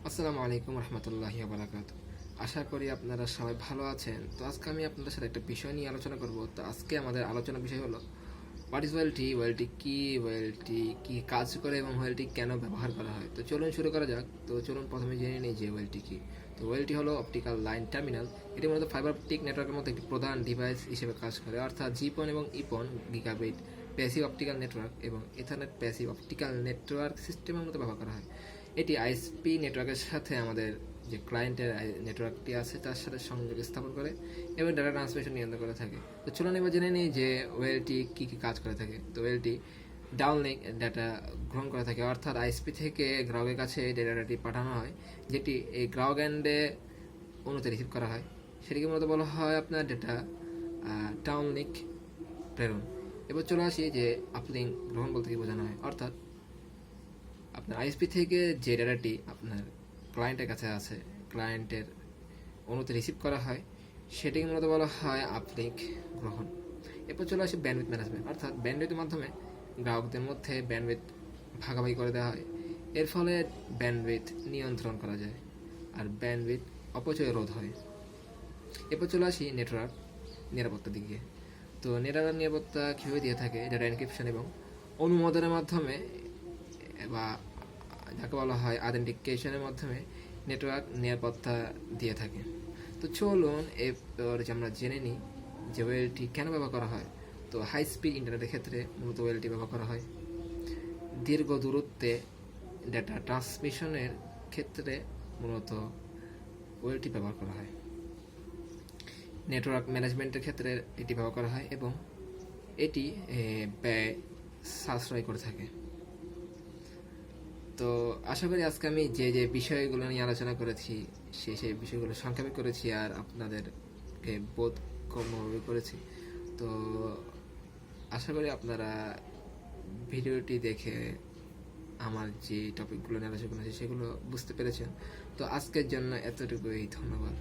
আসসালামু আলাইকুম রহমতুল্লাহি ওয়া বারাকাতুহু। আশা করি আপনারা সবাই ভালো আছেন। তো আজকে আমি আপনাদের সাথে একটা বিষয় নিয়ে আলোচনা করব। তো আজকে আমাদের আলোচনার বিষয় হলো হোয়াট ইজ ওয়েলটি, ওয়েলটি কি, ওয়েলটি কি কাজ করে এবং ওয়েলটি কেন ব্যবহার করা হয়। তো চলুন শুরু করা যাক। তো চলুন প্রথমে জেনে নিই যে ওয়েলটি কি। তো ওয়েলটি হলো অপটিক্যাল লাইন টার্মিনাল। এটি মূলত ফাইবার অপটিক নেটওয়ার্কের মধ্যে একটি প্রধান ডিভাইস হিসেবে কাজ করে, অর্থাৎ জিপন এবং ইপন গিগাবিট প্যাসিভ অপটিক্যাল নেটওয়ার্ক এবং ইথারনেট প্যাসিভ অপটিক্যাল নেটওয়ার্ক সিস্টেমের মতো ব্যবহার করা হয়। এটি আইএসপি নেটওয়ার্কের সাথে আমাদের যে ক্লায়েন্টের নেটওয়ার্কটি আছে তার সাথে সংযোগ স্থাপন করে এবং ডাটা ট্রান্সমিশন নিয়ন্ত্রণ করে থাকে। তো চলুন এবার জেনে নিই যে ওয়েলটি কী কী কাজ করে থাকে। তো ওয়েলটি ডাউনলিঙ্ক ডাটা গ্রহণ করে থাকে, অর্থাৎ আইএসপি থেকে গ্রাহকের কাছে ডেটাটি পাঠানো হয়, যেটি এই গ্রাহক এন্ডে অনুতে রিসিভ করা হয়। সেটিকে মূলত বলা হয় আপনার ডেটা ডাউনলিঙ্ক প্রেরণ। এবার চলে আসি যে আপলিঙ্ক গ্রহণ বলতে কি বোঝানো হয়, অর্থাৎ আপনার আইএসপি থেকে যে ডাটাটি আপনার ক্লায়েন্টের কাছে আছে, ক্লায়েন্টের অনুতে রিসিভ করা হয়, সেটিকে মূলত বলা হয় আপলিঙ্ক গ্রহণ। এরপর চলে আসে ব্যান্ডউইথ ম্যানেজমেন্ট, অর্থাৎ ব্যান্ডউইথের মাধ্যমে গ্রাহকদের মধ্যে ব্যান্ডউইথ ভাগাভাগি করে দেওয়া হয়। এর ফলে ব্যান্ডউইথ নিয়ন্ত্রণ করা যায় আর ব্যান্ডউইথ অপচয় রোধ হয়। এরপর চলে আসি নেটওয়ার্ক নিরাপত্তার দিকে। তো নেটওয়ার্ক নিরাপত্তা কীভাবে দিয়ে থাকে, ডাটা এনক্রিপশন এবং অনুমোদনের মাধ্যমে বা যাকে বলা হয় আইডেন্টিফিকেশনের মাধ্যমে নেটওয়ার্ক নিরাপত্তা দিয়ে থাকে। তো চলুন এরপর যে আমরা জেনে নিই যে ওয়েলটি কেন ব্যবহার করা হয়। তো হাই স্পিড ইন্টারনেটের ক্ষেত্রে মূলত ওয়েলটি ব্যবহার করা হয়। দীর্ঘ দূরত্বে ডেটা ট্রান্সমিশনের ক্ষেত্রে মূলত ওয়েলটি ব্যবহার করা হয়। নেটওয়ার্ক ম্যানেজমেন্টের ক্ষেত্রে এটি ব্যবহার করা হয় এবং এটি ব্যয় সাশ্রয় করে থাকে। তো আশা করি আজকে আমি যে যে বিষয়গুলো নিয়ে আলোচনা করেছি সেই বিষয়গুলো সংক্ষেপে করেছি আর আপনাদেরকে বোধগম্যভাবে করেছি। তো আশা করি আপনারা ভিডিওটি দেখে আমার যে টপিকগুলো নিয়ে আলোচনা করেছি সেগুলো বুঝতে পেরেছেন। তো আজকের জন্য এতটুকুই, ধন্যবাদ।